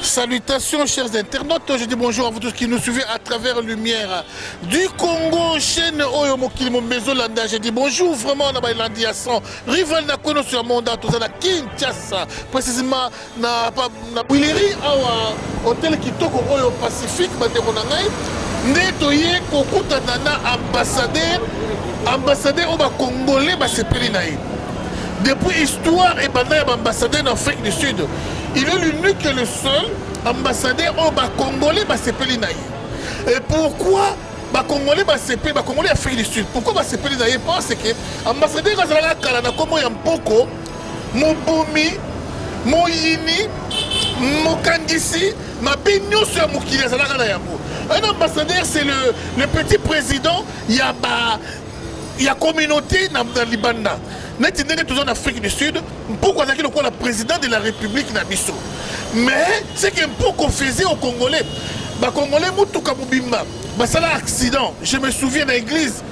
Salutations chers internautes, je dis bonjour à vous tous qui nous suivez à travers Lumière du Congo, chaîne Oyo Mokili Mombezo Landa. Je dis bonjour vraiment na Bailandi à 100, rival na kono sur Monda, tout ça na Kinshasa, précisément na Bouillerie Awa, hôtel Kitoko Oyo Pacifique, Bandeko Nangai, Netoye Kokuta Nana ambassadeur au Congolais, sepeli naï. Depuis histoire et bandai ambassadeur d'Afrique du Sud, il est l'unique et le seul ambassadeur au Congolais sepeli naï. Et pourquoi Congolais sepeli Congolais Afrique du Sud? Pourquoi sepeli naï? Parce que ambassadeur Azala Kalana comme Yampoko, Mobumi, Moyini, Mokangisi, Mabinyo sur Mokili Azala Yango. Un ambassadeur c'est le petit président Yaba. Il y a communauté dans Libanda. Nous sommes toujours en Afrique du Sud. Pourquoi est-ce que le président de la République Nabiso? Mais c'est qu'un peu qu'on faisait aux Congolais. Les Congolais, c'est un accident. Je me souviens de l'église.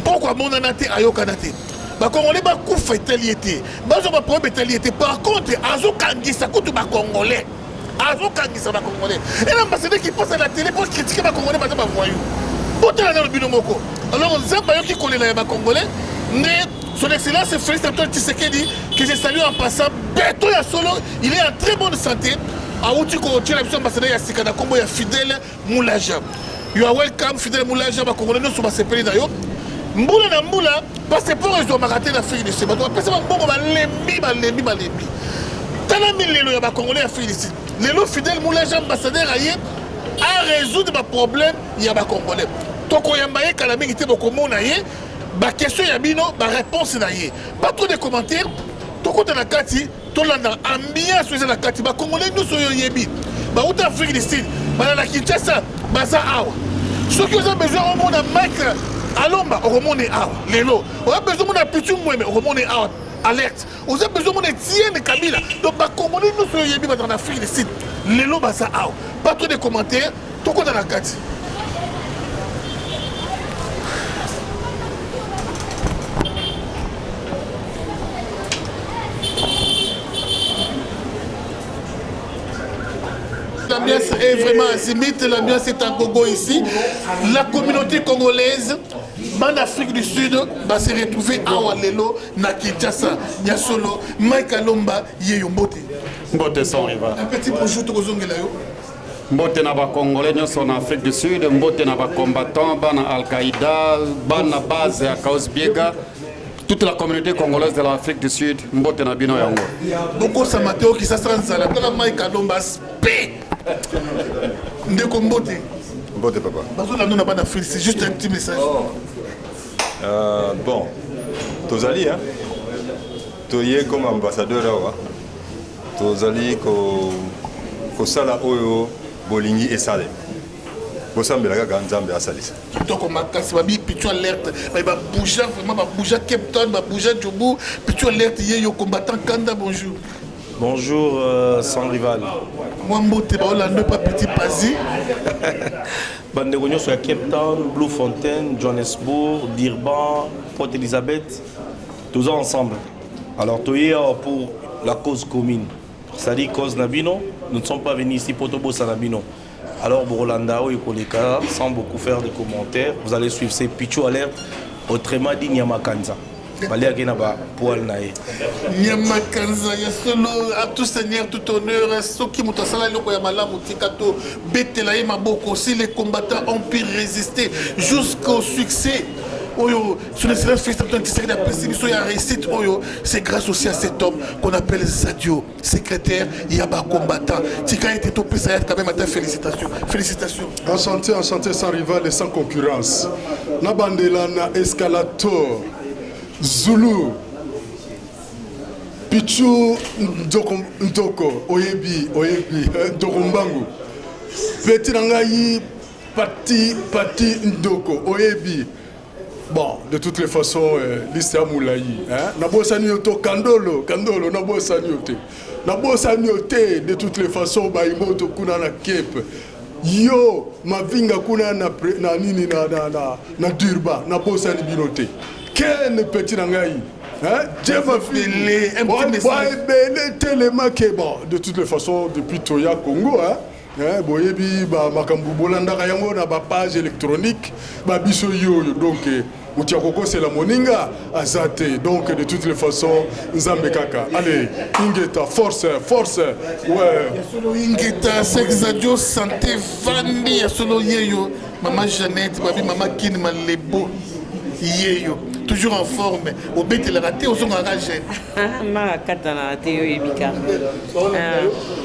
Pourquoi mon anaté ayokanate? Les Congolais, ils ont été. Par contre, ils ont kangisa contre les Congolais. Ils ont kangisa les Congolais. Et l'ambassadeur qui passe à la télé pour critiquer les Congolais, ils sont voyous. Alors, Zambayo qui connaît les Congolais, son excellence Félix Antoine Tshisekedi, que je salue en passant, Beto Yasolo, il est en très bonne santé. A Outiko, tu as l'habitude d'ambassadeur Yasikana Kombo, il y a Fidèle Moulaja. You are welcome, Fidèle Moulaja, ma Congolais, nous sommes à Sepeli d'ailleurs. Mboula na Mboula, passeport, ils ont maraté l'Afrique du Sud. Parce que Mbongo, Malembi. Talami Lelo, il y a Congolais Afrique du Sud. Lelo, Fidèle Moulaja, ambassadeur Aye, à résoudre ma problème, il y a des Congolais. Toko Yambaye, Kalami, qui était beaucoup de ma question Yabino, ma réponse naïe. Pas trop de commentaires. Toko Tanakati, Tolanda, ambiance sur la Kati, ma Congolais, nous sommes Yebi. Ma route Afrique du Sud, ma Kinshasa, Baza Awa. Ceux qui ont besoin au monde à Mike, Alomba, au monde est Awa. Lélo. On a besoin de Pichu Moueme, au monde est Awa. Alerte. On a besoin de Tienne Kabila. Donc, ma Congolais, nous sommes Yebi dans l'Afrique du Sud. Lélo, Baza Awa. Pas trop de commentaires. Toko Tanakati. L'ambiance est vraiment azimite, l'ambiance est en Congo ici. La communauté congolaise, en Afrique du Sud, va se retrouver à Walelo, na Kinshasa, Nyasolo, Mike Alomba, Yeyo Mbote. Mbote son rival. Un petit bonjour to Kozongelayo. Mbote na ba Congolais nyonso en Afrique du Sud, Mbote na ba combattants, bana Al-Qaïda, bana base à Kaos Biega. Toute la communauté congolaise de l'Afrique du Sud, Mbote na bino yango. Beaucoup sa Mateo qui s'asranzala, la Mike Alomba spé. Ndeko Mbote. Mbote papa. Bazo n'a pas d'Afrique, c'est juste un petit message. Bon, Tozali, hein. Toye comme ambassadeur là, Tozali ko sala oyo bolingi esale. Bosambela ka nzambe asalisa. Donc makasi babi pitu alerte, ba bouger vraiment ba bouger Cape Town, ba bouger Djoubou, pitu alerte yeyo combattant Kanda bonjour. Bonjour sans rival. Moi Mbote ba Hollande pas petit Pazi. Bande réunion sur Cape Town, Bloemfontein, Johannesburg, Durban, Port Elizabeth, tous ensemble. Alors toye pour la cause commune. C'est-à-dire cause Nabino, nous ne sommes pas venus ici pour Tobo Sanabino. Alors Borolanda et Koleka, sans beaucoup faire de commentaires, vous allez suivre ces Pichou Alert, autrement dit Nyamakanza. Balia Genaba, Poal Nae. Nyamakanza, Yasolo, à tout seigneur, tout honneur, ceux qui m'ont salé le Koyamala, Moutikato, Betelaï Maboko, si les combattants ont pu résister jusqu'au succès. Oyo, son excellence Félix Antoine Tshisekedi a précisé la réussite. Oyo, c'est grâce aussi à cet homme qu'on appelle Zadio, secrétaire Yaba combattant. Tika était topé, ça quand même à ta félicitations. Félicitations. Enchanté sans rival et sans concurrence. Nabandela na escalator, Zulu, Pichu Ndoko, Oyebi, Ndokombangu, Petit Nangayi, Pati Ndoko, Oyebi. Bon, de toutes les façons, l'histoire Moulaï. Nabosani Oto, Kandolo, Nabosani Ote. De toutes les façons, Baïmoto Kunana Kep. yo mavinga kuna na nini na Durban na bosa ni binote ken petit nangai hein Dieu m'a filé un petit message tellement que bon de toutes les façons depuis Toya Congo hein boyebi ba makambu bolanda yango na ba page électronique ba biso yo donc Moutiakoko c'est la moninga azate donc de toutes les façons nzambe kaka allez ingeta force ouais solo ingeta sexadio santé vandi ya solo yeyo maman Jeannette babi maman Kin Malebo yeyo toujours en forme au bête le raté au son engagé ma katana te yo ebika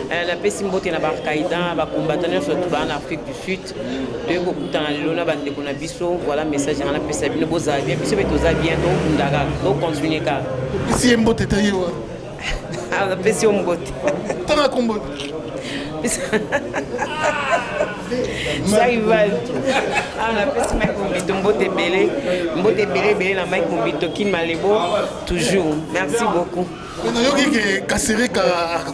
la pesimbote na ba Al-Qaïda ba combattant surtout en Afrique du Sud de beaucoup temps lona bande ko na biso voilà message na pesa bino boza bien biso betoza bien donc ndaga donc continuer ka si mbote te yo la pesimbote tanga kombo ça y va la pesi Mike Mombito mbote belé na Mike Mombito Kin Malebo toujours merci beaucoup nayoki ke kasere ka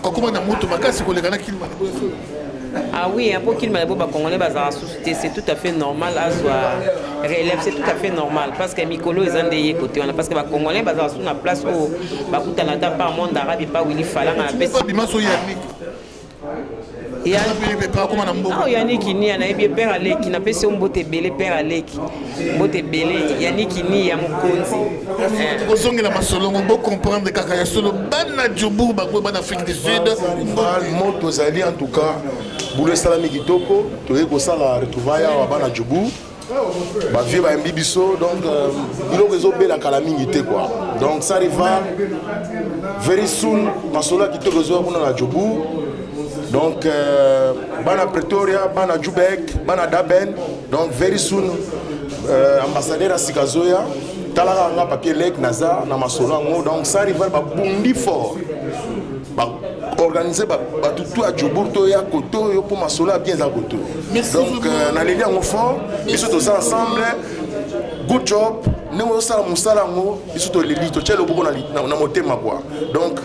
kokoma na moto makasi kolekana Kin Malebo ah oui pour Kin Malebo ba congolais bazara société c'est tout à fait normal à soi relève c'est tout à fait normal parce que mikolo ezandeye côté on parce que ba congolais bazara sur na place où ba kutana ta par monde arabe pas Willy Falanga na pesi bimaso Yannick Yannick ni anayebi père Aleki na pesi mbote belé père Aleki mbote belé Yannick ni ya mokonzi kozongela masolongo bo comprendre kaka ya solo bana Djobour bakwe bana Afrique du Sud moto zali en tout cas boule salami kitoko toye ko sala retrouvaille wa bana Djobour ba vie ba mbibiso donc biloko ezobela kala mingi te quoi donc ça arriva very soon masola kitoko zo kuna na Djobour. Donc, bana Pretoria, bana Jubek, bana Daben, donc very soon, ambassadeur à Sikazoya, Talara nga papier lek Naza, na Masolango, donc ça arrive à Bundi fort. Organiser tout à Djobour, Toya, Koto, pour Masola bien à Koto. Donc, on a les liens fort, ils sont tous ensemble, good job, nous sommes Moussalango, ils sont tous les lits, tu es le bon na motema quoi. Donc,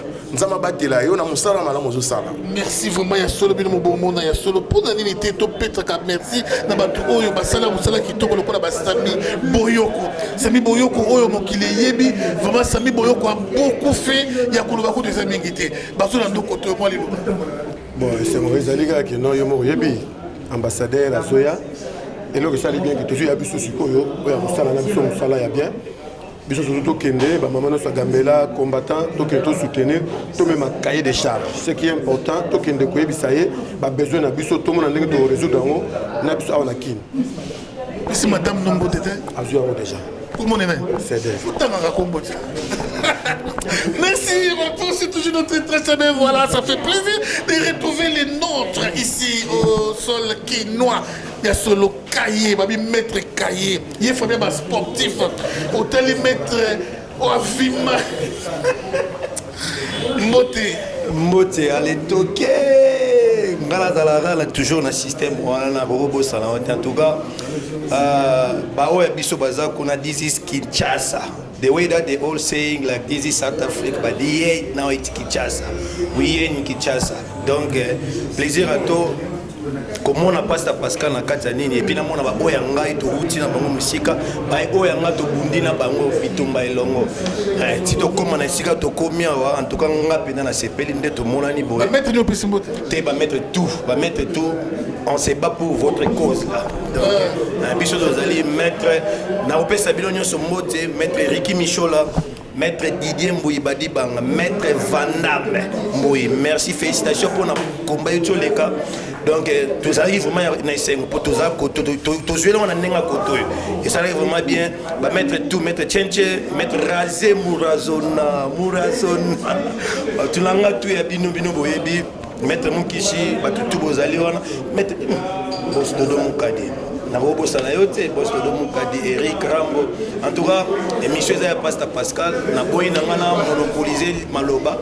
merci vraiment ya solo bino mobomona ya solo pour na nini te to petraka merci na batu oyo basala musala kitoko lokola basami boyoko sami boyoko oyo mokili yebi vraiment sami boyoko a beaucoup fait ya koloba ko des mingi te baso na ndoko to moi lilo bon c'est mauvais aliga qui non yo mo yebi ambassadeur azoya et le que ça bien que toujours ya biso sikoyo oya musala na biso musala ya bien biso surtout kende ba maman so gambela combattant to que to soutenir to même cahier des charges ce qui est important to kende ko ebisaye ba besoin na biso to mona ndenge to résoudre ngo na biso awana kin si madame Nombo tete azua déjà tout le monde est c'est des merci retour c'est toujours notre très bien voilà ça fait plaisir de retrouver les nôtres ici au sol quinois. Il y a solo cahier, babi maître cahier. Il y a famille sportif. Hôtel maître Oavima. Mbote, allez toquer. Ngala toujours un système wana bobo sala en tout cas ba oya biso baza kuna this is Kinshasa. The way that they all saying like this is South Africa, but now it's Kinshasa. We in Kinshasa. Donc plaisir à toi. Comment on a passé à Pascal na Katanini et puis na mona ba oya ngai to uti na bango musika ba oya nga to bundi na bango bitumba elongo ti to koma na sika to komia wa en tout cas nga pena na sepeli nde to mona ni boye mettre no pisimbote te ba mettre tout on se bat pour votre cause là donc biso dozali mettre na opesa bilonyo so mote mettre Ricky Michola Maître Didier Mbouy Badibanga, Maître Vandame Mbouy, merci, félicitations pour notre combat. Donc, tous arrivent vraiment à essayer pour tous jouer dans la côté. Et ça arrive vraiment bien. Mettre tout, mettre Tchenche, mettre Razé Mourazona. Tu l'as tout et Bino Boyebi, mettre Moukishi, tout Bozali, mettre Boss Dodo Moukadi. Narobo Salayote, Boss de Moukadi, Eric Rambo. En tout cas, l'émission est à Pascal. Na boy nangana monopoliser Maloba.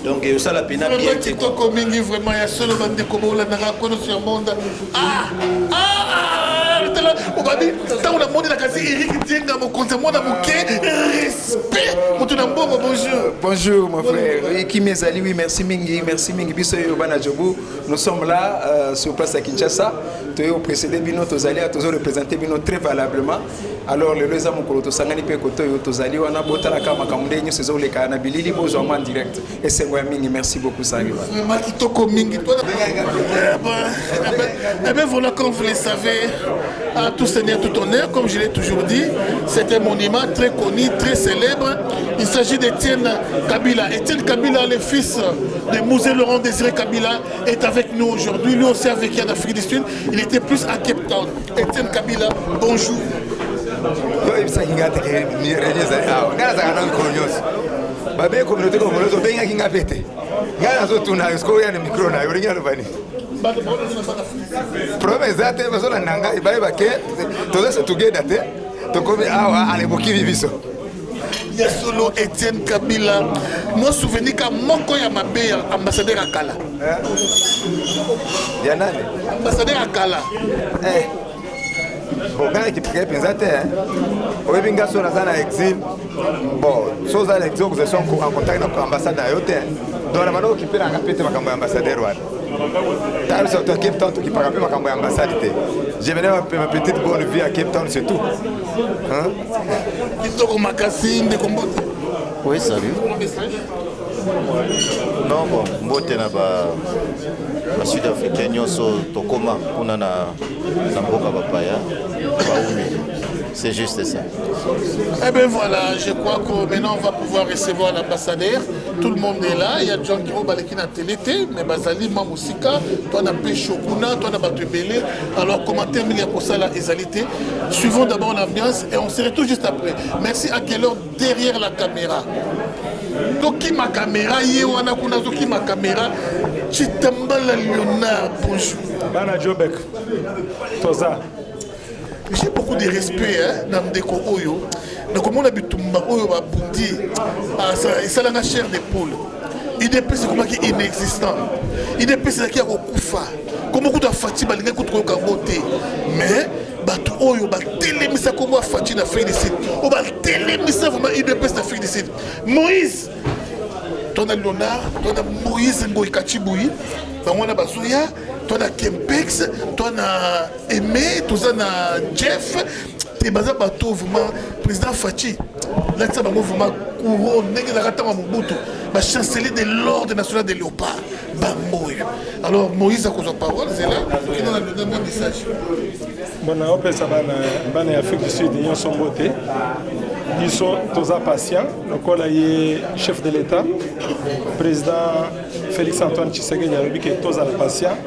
Donc ça la peine bien. TikTok coming vraiment ya solo bande comme la nanga kono sur monde. Obabi, tant on a monté la case Eric Dienga mon compte moi na moké respect. Mon tout bonjour. Bonjour mon frère. Qui m'ezali, oui, merci Mingi. Biso Yobana Djobu. Nous sommes là sur place à Kinshasa. Tu es au précédé Bino Tozali, tu as représenté Bino très valablement. Alors le Leza Mokolo Sangani Pe Koto Tozali, on a Botala Kama Kamunde, nous sommes les Kanabilili, Bozoma en direct. Et c'est moi Mingi, merci beaucoup Sangri. Makitoko Mingi, toi. Eh bien voilà, comme vous le savez, à tout seigneur, tout honneur, comme je l'ai toujours dit, c'est un monument très connu, très célèbre. Il s'agit d'Étienne Kabila. Étienne Kabila, le fils de Mouzé Laurent Désiré Kabila, est avec nous aujourd'hui. Lui aussi a vécu en Afrique du Sud. Il était plus à Cape Town. Étienne Kabila, bonjour. Il y a solo Étienne Kabila. Moi, souvenir qu'à Moko Yamabe, ambassadeur à Kala. Ambassadeur à Kala. Bon, quand il est présenté, on est bien sûr dans un exil. Bon, chose à l'exil, vous êtes en contact avec l'ambassade d'Ayote. Donc, la manière qui peut rappeler ma ambassadeur. T'as le sorti à Cape Town qui peut rappeler ma ambassade. J'ai venu ma petite bonne vie à Cape Town, c'est tout. Oui, salut. Non, bon, mbote na ba sud-africain nyonso tokoma kuna na mboka bapaya baumi. C'est juste ça. Eh bien voilà, je crois que maintenant on va pouvoir recevoir l'ambassadeur. Tout le monde est là. Il y a John qui va aller à la télé, mais Bazali, Mamousika, toi na Péchokuna, toi na Batubele. Alors commentaire Milia pour ça la égalité. Suivons d'abord l'ambiance et on se retrouve juste après. Merci à quelle heure derrière la caméra. Toki ma caméra, Yewana Kuna Toki ma caméra. Chitambala Léonard, bonjour. Bana Jobek, Toza. J'ai beaucoup de respect dans le déco Oyo. Donc, comme on a vu Tumba Oyo, ça a la chair d'épaule. IDP, c'est comme qui est inexistant. IDP, c'est qui a Okufa. Comme beaucoup de Fatih, il y a beaucoup de beauté. Mais, Batu Oyo, télémissa comme moi, Fatih n'a fait ici. On va télémissa vraiment IDP, c'est fait ici. Moïse, ton Léonard, ton Moïse Ngoï Kachiboui, on a Bazoya. Toi, tu as Kempex, toi, tu as Aimé, toi, tu as Jeff, tu es basé sur le président Fachi. Là, tu as un mouvement couronne, le chancelier de l'ordre national des léopards. Alors, Moïse a la parole, c'est là qui nous a donné un message. Bon, on peut savoir que l'Afrique du Sud, ils sont beauté. Ils sont tous patients. Donc, on a chef de l'État, président Félix Antoine Tshisekedi, qui est tous patients.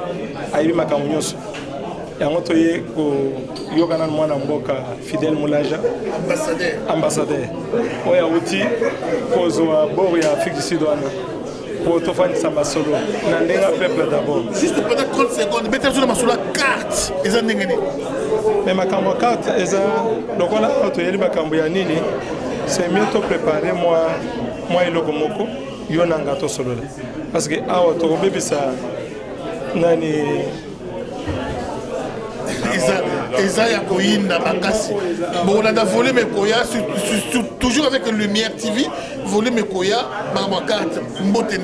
Aïri Makamunyoso. Et on a eu Yogana Mwana Mboka, Fidel Moulaja, ambassadeur. On a outil pour le Afrique du Sud. Pour tout faire ça, solo. On a un peuple d'abord. Juste pendant 30 secondes, mettez sur la carte. Mais ma carte, donc on a eu ma cambianini. C'est mieux de préparer moi et le Komoko. Il y a un gâteau solo. Parce que tu as bébé ça. Nani Eza ya koyinda makasi. Bon, on a volé mes koya, toujours avec Lumière TV, volé mes koya, ma carte, mbote et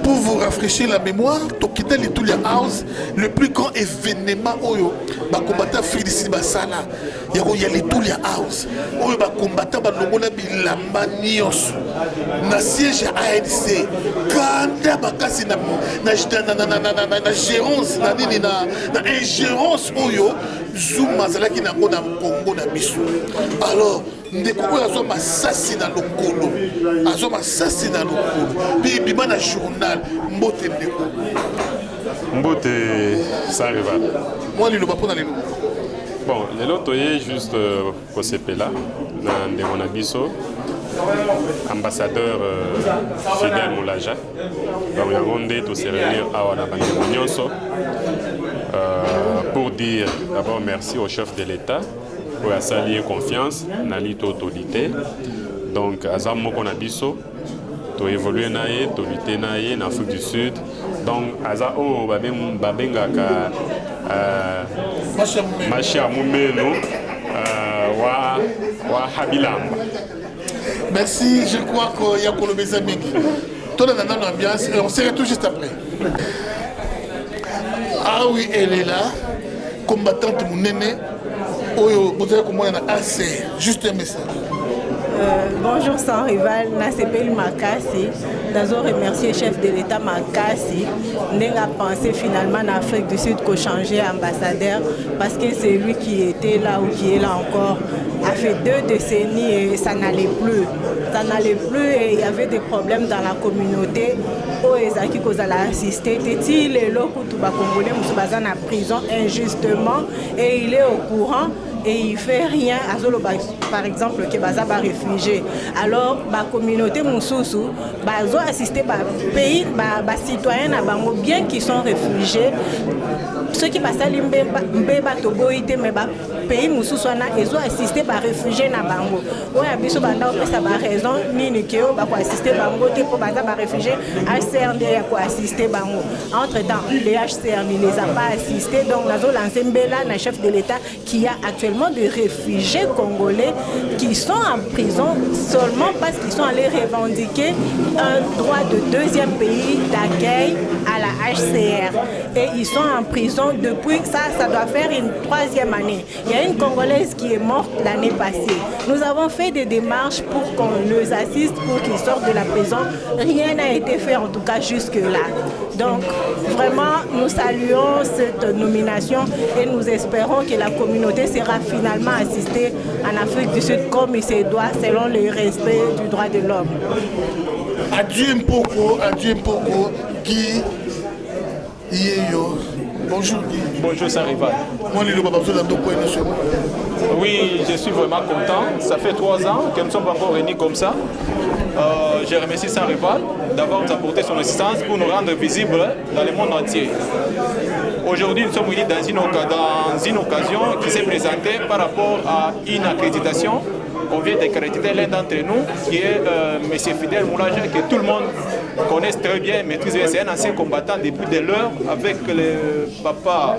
pour vous rafraîchir la mémoire, Tokita Litulia House, le plus grand événement Oyo, ba combattant Félicie Basala, il y a Litulia House, Oyo ba combattant ba lomona bilamba nyonso, na siège ANC, kanda bakasi na gérance na nini na ingérence Oyo, Zuma zalaki na ngona Congo na biso. Alors ndeko oyo azwa masasi na lokolo, azwa masasi na lokolo, puis bima na journal mbote ndeko mbote ça arrive. Moi liloba mpona lelo bon lelo toye juste kosepela na ndeko na biso ambassadeur Fidel Moulaja. Donc yango nde to se réunir awa na bandeko nyonso pour dire d'abord merci au chef de l'État pour s'allier confiance dans l'autorité. Donc, à moko na biso, to évoluer naie, to lutter naie en Afrique du Sud. Donc, aza o babenga ka Machia Moumeno, wa Habilamba. Merci, je crois qu'il y a Kolo Benzamingi. Tout le monde dans l'ambiance et on se retrouve juste après. Ah oui, elle est là, combattante Mounene. Vous avez comment on a assez, juste un message. Bonjour sans rival, Nasepeli Makasi. Nous remercier le chef de l'État Makasi. Nous avons pensé finalement en Afrique du Sud qu'on changeait ambassadeur parce que c'est lui qui était là ou qui est là encore. A fait 2 décennies et ça n'allait plus. Ça n'allait plus et il y avait des problèmes dans la communauté. Ezaki kozala assisté teti les locaux tout bas congolais musubaza na prison injustement et il est au courant et il fait rien azolo par exemple que baza ba réfugié alors ba communauté mususu bazo assister ba pays ba citoyens na bango bien qu'ils sont réfugiés ceux qui passent mbeba toboité mais ba pays mususu na ezo assister ba réfugiés na bango oya biso banda opesa ba raison nini keo ba ko assister bango te po baza ba réfugiés HCR a quoi assister bango. Entre-temps, le HCR ne les a pas assistés. Donc, nous avons lancé Mbela, le chef de l'État, qui a actuellement des réfugiés congolais qui sont en prison seulement parce qu'ils sont allés revendiquer un droit de 2e pays d'accueil à la HCR. Et ils sont en prison depuis ça doit faire une 3e année. Il y a une Congolaise qui est morte l'année passée. Nous avons fait des démarches pour qu'on les assiste, pour qu'ils sortent de la prison. Rien n'a été fait en tout cas jusque-là. Donc vraiment, nous saluons cette nomination et nous espérons que la communauté sera finalement assistée en Afrique du Sud comme il se doit selon le respect du droit de l'homme. Adieu Mpoko, qui bonjour. Bonjour Saint-Rival. Oui, je suis vraiment content. Ça fait 3 ans que nous sommes encore réunis comme ça. Je remercie Saint-Rival d'avoir nous apporté son assistance pour nous rendre visibles dans le monde entier. Aujourd'hui, nous sommes réunis dans une occasion qui s'est présentée par rapport à une accréditation. On vient d'accréditer l'un d'entre nous, qui est M. Fidel Moulaja, que tout le monde connaît très bien, maîtrise bien. C'est un ancien combattant depuis de l'heure avec le papa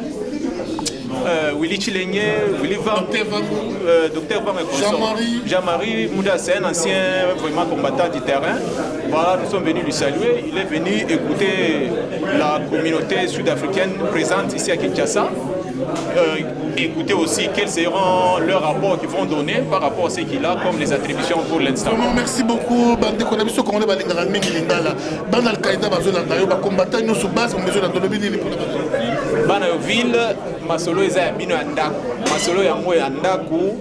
Willy Chilengue, Willy Van, Dr Van et Jean-Marie Mouda, c'est un ancien vraiment combattant du terrain. Voilà, nous sommes venus lui saluer. Il est venu écouter la communauté sud-africaine présente ici à Kinshasa. Écouter aussi quels seront leurs rapports qu'ils vont donner par rapport à ce qu'il a comme les attributions pour l'instant. Merci beaucoup. Ville, Masolo eza bino ya ndako. Masolo yango ya ndako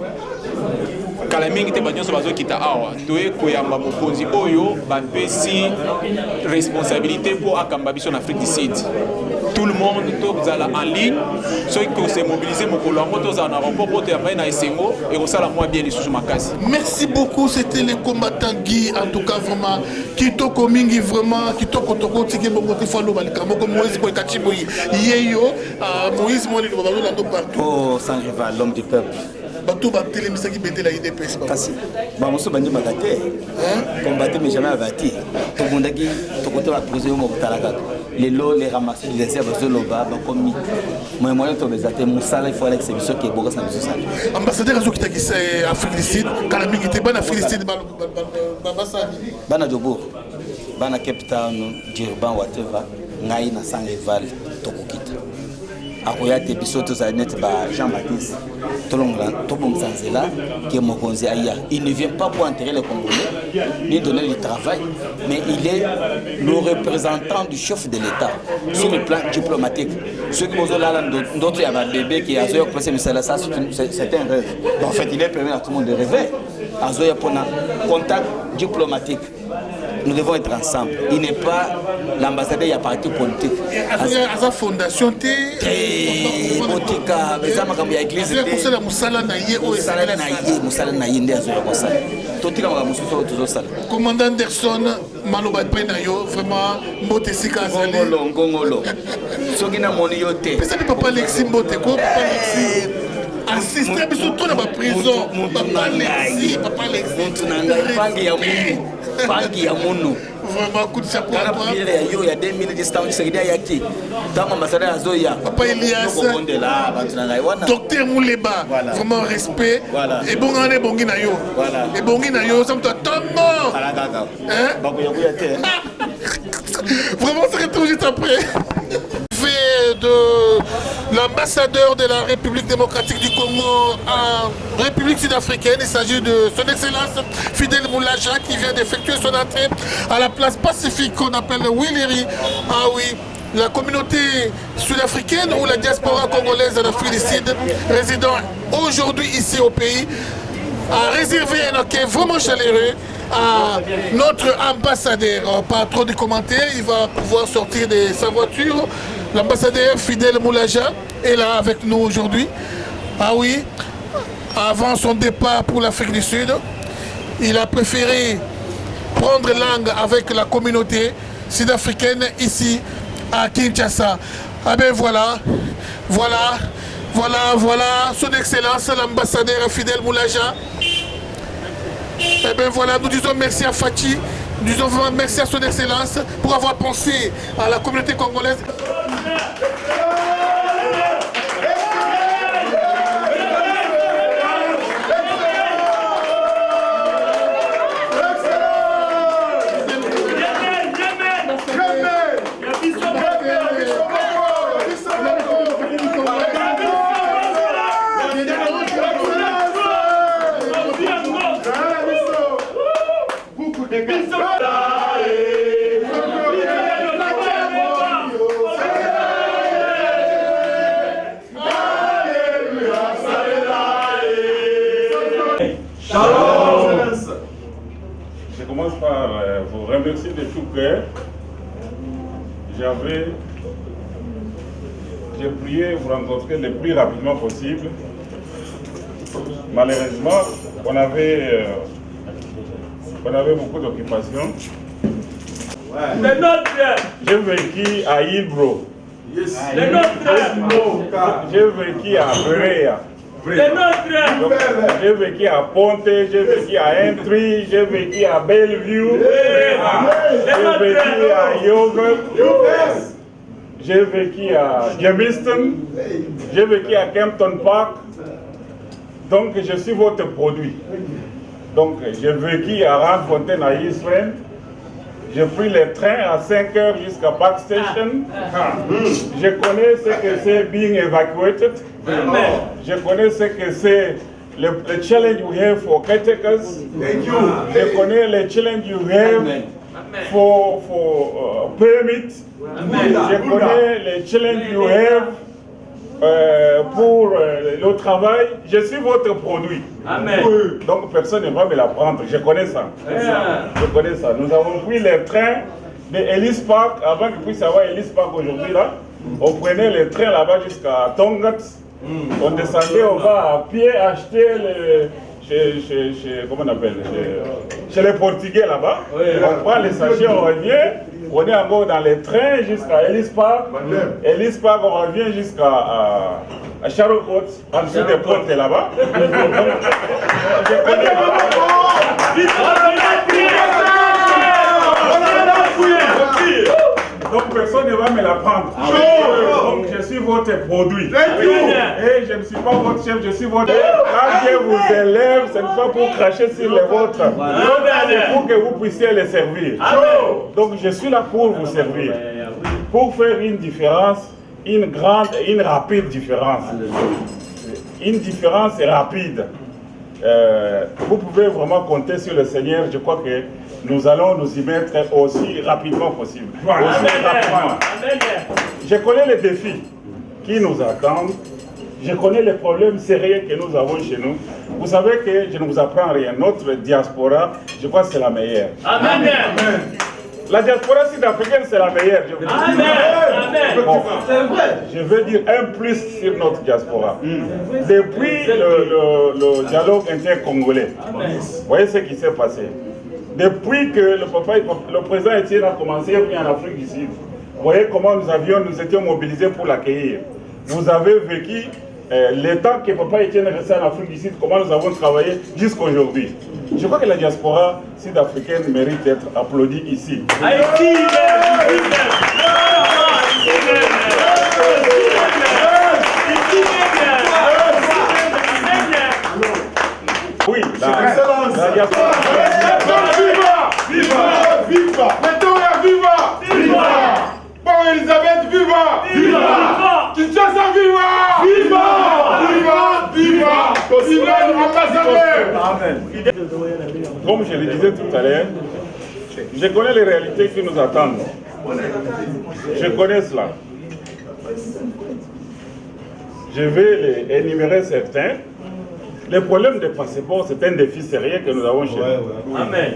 kala mingi te banyoso bazokita awa toye koyamba mokonzi oyo bapesi responsabilité pour akamba biso na Afrique du Sud. Tout le monde tozala en ligne ceux qui se mobiliser mokolo yango tozala na rapport pour te yamba na esengo et kosala moi bien lisusu makasi. Merci beaucoup, c'était le combattant Guy, en tout cas vraiment kitoko mingi vraiment kitoko toko tiki boko te falo balikamo comme Moïse Boykachiboyi yeyo Moïse Moni le babalo na partout. Oh Saint-Rival, l'homme du peuple. Bato batele misaki bete la IDPS kasi ba moso bandi magate combattre mais jamais abattu to bondaki to côté la prison mo talaka les lots les ramasser les serves de loba ba comme moi moyen to bezate musala il faut aller c'est biso qui est boka ça biso ça ambassadeur azo kitaki Afrique du Sud kala mingi te bana Afrique du Sud bana Jobour bana Cape Town Durban whatever ngai na Saint-Rival to kokita akoyate biso to za net ba Jean-Baptiste Tolongla Tobong Sanzela qui est Mokonzi Aya. Il ne vient pas pour enterrer les Congolais ni donner du travail, mais il est le représentant du chef de l'État sur le plan diplomatique. Ceux qui posent là, d'autres, il y a un bébé qui a placé, mais c'est un rêve. Donc, en fait, il est permis à tout le monde de rêver. Azoya pour un contact diplomatique. Nous devons être ensemble. Il n'est pas l'ambassadeur, il y a parti politique. À sa fondation, Commandant Anderson, Maloba Penayo, vraiment, Mbote Sika Azali. Ngongolo. Sogina Moniote. C'est papa Alexis Mbote, papa Alexis. Assisté à la prison. Papa Alexis, papa Alexis. Pangi ya Mono. Vraiment, coup de chapeau à toi. Il y a 2000 distances, c'est Yaki. Dans l'ambassadeur Azoya. Papa Elias. Docteur Mouleba. Vraiment respect. Et bon, on est bon Guinayo. Et bon Guinayo, ça me doit tellement. Vraiment, ça retrouve juste après. De l'ambassadeur de la République démocratique du Congo en République sud-africaine. Il s'agit de son excellence Fidel Moulaja qui vient d'effectuer son entrée à la place pacifique qu'on appelle Willery. Ah oui, la communauté sud-africaine ou la diaspora congolaise en Afrique du Sud résidant aujourd'hui ici au pays a réservé un accueil vraiment chaleureux à notre ambassadeur. Pas trop de commentaires, il va pouvoir sortir de sa voiture. L'ambassadeur Fidel Moulaja est là avec nous aujourd'hui. Ah oui, avant son départ pour l'Afrique du Sud, il a préféré prendre langue avec la communauté sud-africaine ici à Kinshasa. Ah ben voilà, son excellence l'ambassadeur Fidel Moulaja. Eh bien voilà, nous disons merci à Fachi, nous disons vraiment merci à son excellence pour avoir pensé à la communauté congolaise. Je commence par vous remercier de tout cœur. J'ai prié vous rencontrer le plus rapidement possible. Malheureusement, on avait beaucoup d'occupations. J'ai vécu à Ilbro. J'ai vécu à Berea. J'ai vécu à Ponte, j'ai vécu à Entry, j'ai vécu à Bellevue, j'ai vécu à Yoga, j'ai vécu à Germiston, j'ai vécu à Kempton Park. Donc je suis votre produit. Donc j'ai vécu à Randfontein à Eastland. J'ai pris le train à 5 heures jusqu'à Park Station. Je connais ce que c'est being evacuated. Je connais ce que c'est le challenge we have for caretakers. Je connais le challenge you have for permit. Je connais le challenge you have pour le travail. Je suis votre produit. Amen. Donc personne ne va me l'apprendre. Je connais ça. Je connais ça. Nous avons pris le train de Ellis Park avant qu'il puisse avoir Ellis Park aujourd'hui là. On prenait le train là-bas jusqu'à Tongat. On descendait, on va à pied acheter comment on appelle, chez les Portugais là-bas. On prend les sachets, on revient. On est encore dans les trains jusqu'à Ellis Park. Ellis Park, on revient jusqu'à Charlotte, en dessous des portes là-bas. Donc personne ne va me l'apprendre. Donc je suis votre produit. Et je ne suis pas votre chef, je suis votre... Quand Dieu vous élève, ce n'est pas pour cracher sur les vôtres. C'est pour que vous puissiez les servir. Donc je suis là pour vous servir. Pour faire une différence, une grande et une rapide différence. Une différence rapide. Vous pouvez vraiment compter sur le Seigneur. Je crois que nous allons nous y mettre aussi rapidement possible. Je connais les défis qui nous attendent. Je connais les problèmes sérieux que nous avons chez nous. Vous savez que je ne vous apprends rien. Notre diaspora, je crois que c'est la meilleure. Amen. La diaspora sud-africaine, c'est la meilleure. Bon, je veux dire un plus sur notre diaspora. Depuis le dialogue inter-congolais, vous voyez ce qui s'est passé. Depuis que le président Etienne a commencé à venir en Afrique du Sud, vous voyez comment nous étions mobilisés pour l'accueillir. Vous avez vécu le temps que Papa Etienne est resté en Afrique du Sud, comment nous avons travaillé jusqu'à aujourd'hui. Je crois que la diaspora sud-africaine mérite d'être applaudie ici. Oui, la diaspora. Viva! Viva! Pretoria, viva! Viva! Bon Elisabeth, viva! Viva! Kinshasa, viva! Viva! Viva! Viva! Viva l'ambassadeur! Amen. Comme je le disais tout à l'heure, je connais les réalités qui nous attendent. Je connais cela. Je vais les énumérer certains. Le problème des passeports, c'est un défi sérieux que nous avons chez nous. Amen.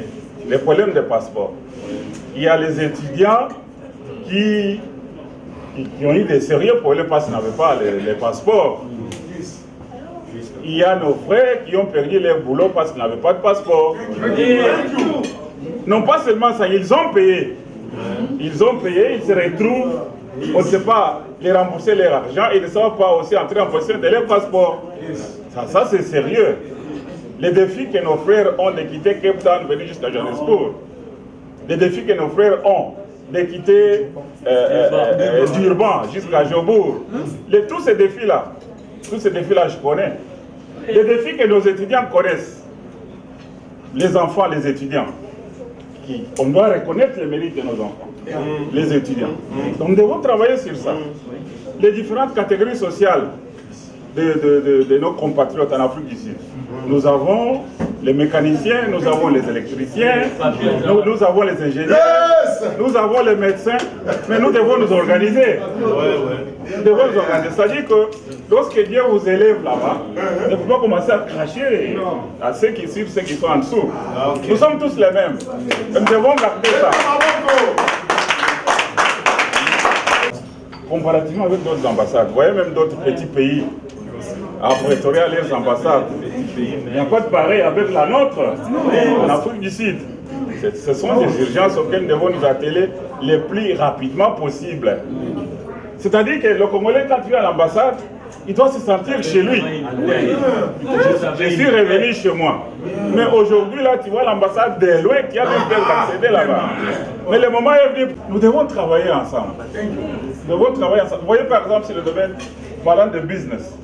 Les problèmes des passeports. Il y a les étudiants qui ont eu des sérieux problèmes parce qu'ils n'avaient pas les passeports. Il y a nos frères qui ont perdu leur boulot parce qu'ils n'avaient pas de passeport. Non pas seulement ça, ils ont payé. Ils ont payé, ils se retrouvent, on ne sait pas les rembourser leur argent et ils ne savent pas aussi entrer en possession de leur passeport. Ça c'est sérieux. Les défis que nos frères ont de quitter Cape Town, venir jusqu'à Johannesburg. Les défis que nos frères ont de quitter Durban jusqu'à Jobourg. Tous ces défis-là, je connais. Les défis que nos étudiants connaissent. Les enfants, les étudiants. On doit reconnaître les mérites de nos enfants. Les étudiants. Donc nous devons travailler sur ça. Les différentes catégories sociales de nos compatriotes en Afrique du Sud. Nous avons les mécaniciens, nous avons les électriciens, nous avons les ingénieurs, nous avons les médecins, mais nous devons nous organiser. Nous devons nous organiser. C'est-à-dire que lorsque Dieu vous élève là-bas, il ne faut pas commencer à cracher à ceux qui suivent, ceux qui sont en dessous. Nous sommes tous les mêmes. Nous devons garder ça. Comparativement avec d'autres ambassades, vous voyez même d'autres petits pays, à Pretoria, les ambassades, il n'y a pas de pareil avec la nôtre, en Afrique du Sud. Ce sont des urgences auxquelles nous devons nous atteler le plus rapidement possible. C'est-à-dire que le Congolais, quand il vient à l'ambassade, il doit se sentir chez lui. Je suis revenu chez moi. Mais aujourd'hui, là, tu vois l'ambassade de loin qui a même peur d'accéder là-bas. Mais le moment est venu, nous devons travailler ensemble. Nous devons travailler ensemble. Vous voyez par exemple sur le domaine parlant de business.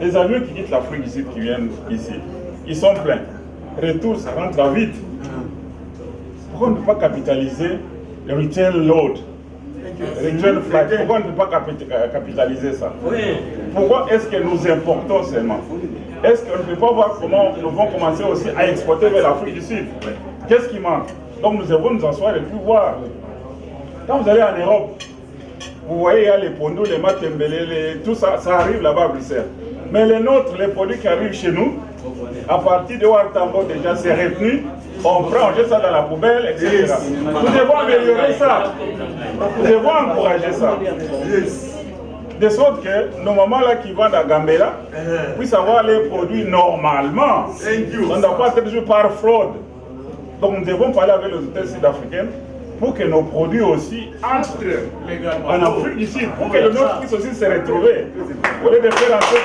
Les avions qui quittent l'Afrique ici, qui viennent ici, ils sont pleins. Retour, ça rentre vite. Pourquoi on ne peut pas capitaliser le retail load? Return flight, pourquoi on ne peut pas capitaliser ça? Pourquoi est-ce que nous importons seulement? Est-ce qu'on ne peut pas voir comment nous vont commencer aussi à exporter vers l'Afrique du Sud? Qu'est-ce qui manque? Donc nous devons nous asseoir et puis voir. Quand vous allez en Europe, vous voyez, il y a les pondos, les matembele, tout ça, ça arrive là-bas à Bruxelles. Mais les nôtres, les produits qui arrivent chez nous, à partir de Ouartambo déjà c'est retenu, on prend, on jette ça dans la poubelle, etc. Nous devons améliorer ça. Nous devons encourager ça. De sorte que nos mamans là qui vendent à Gambela puissent avoir les produits normalement. On ne doit pas être toujours par fraude. Donc nous devons parler avec les autorités sud-africaines pour que nos produits aussi entrent en Afrique du Sud, pour que le nôtre puisse aussi se retrouver. Au lieu de faire un peu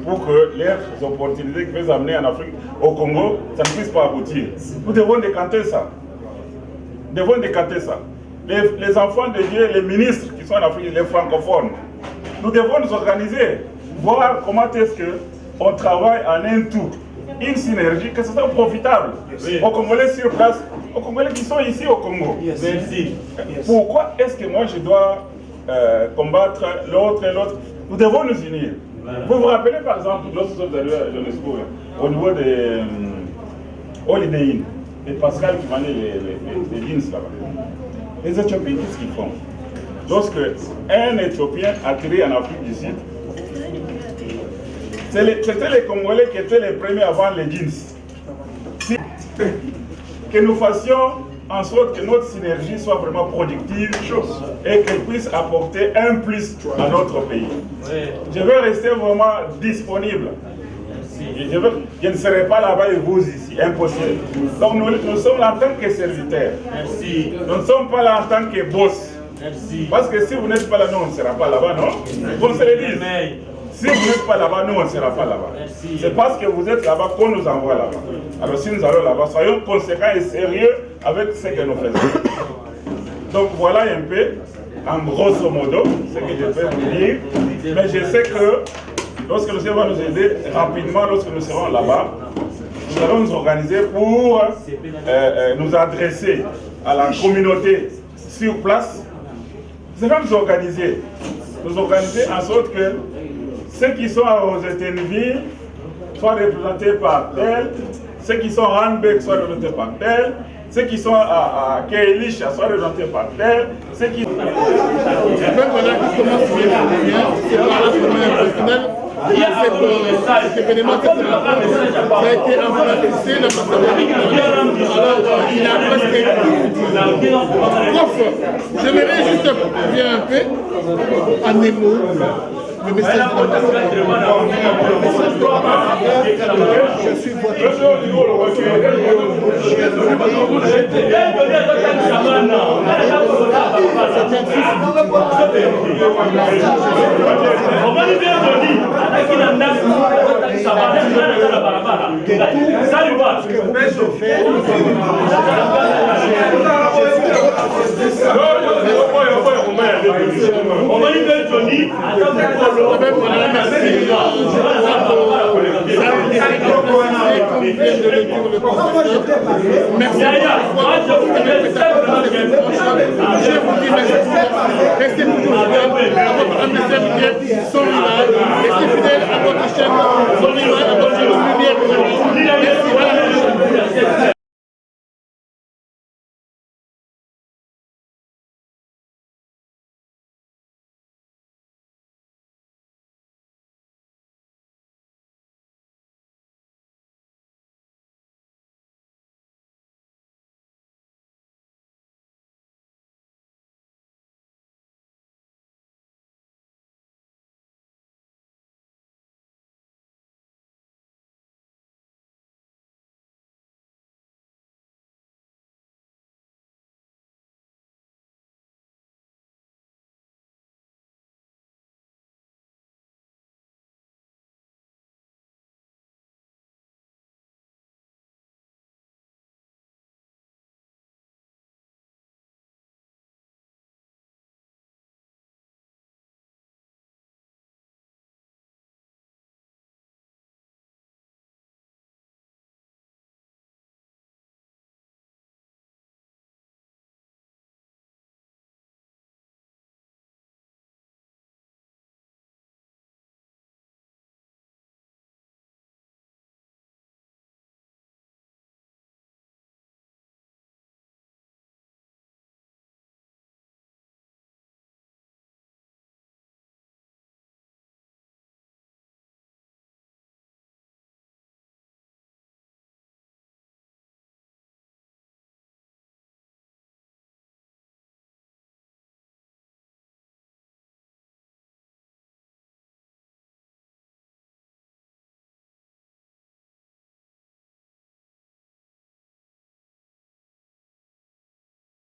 pour que les opportunités qui peuvent amener en Afrique, au Congo, ça ne puisse pas aboutir. Nous devons décanter ça. Nous devons décanter ça. Les enfants de Dieu, les ministres qui sont en Afrique, les francophones, nous devons nous organiser, voir comment est-ce qu'on travaille en un tout, une synergie, que ce soit profitable. Aux Congolais sur place, aux Congolais qui sont ici au Congo. Merci. Pourquoi est-ce que moi je dois combattre l'autre et l'autre? Nous devons nous unir. Vous vous rappelez par exemple, lorsque nous sommes arrivés à Johannesburg, au niveau de Holiday Inn, et Pascal qui vendait les jeans là-bas. Les Éthiopiens, qu'est-ce qu'ils font? Lorsque un Éthiopien atterrit en Afrique du Sud, c'était les Congolais qui étaient les premiers à vendre les jeans. Que nous fassions en sorte que notre synergie soit vraiment productive et qu'elle puisse apporter un plus à notre pays. Je veux rester vraiment disponible. Je ne serai pas là-bas et vous ici. impossible. Donc nous sommes là en tant que serviteurs. Merci. Nous ne sommes pas là en tant que boss. Merci. Parce que si vous n'êtes pas là, nous on ne sera pas là-bas, non? Qu'on se le dise. Si vous n'êtes pas là-bas, nous on ne sera pas là-bas. C'est parce que vous êtes là-bas qu'on nous envoie là-bas. Alors si nous allons là-bas, soyons conséquents et sérieux avec ce que nous faisons. Donc voilà un peu, en grosso modo, ce que je peux vous dire. Mais je sais que lorsque le Seigneur va nous aider rapidement, lorsque nous serons là-bas, nous allons nous organiser pour nous adresser à la communauté sur place. Nous allons nous organiser en sorte que ceux qui sont à Rosetenville soient représentés par tel, ceux qui sont à Ranbeck soient représentés par tel, ceux qui sont à Kélisha soient représentés par tel, ceux qui... Cet événement, ça a été implanté il a presque tout. Prof, j'aimerais juste bien un peu, en émo, le message de je suis votre merci.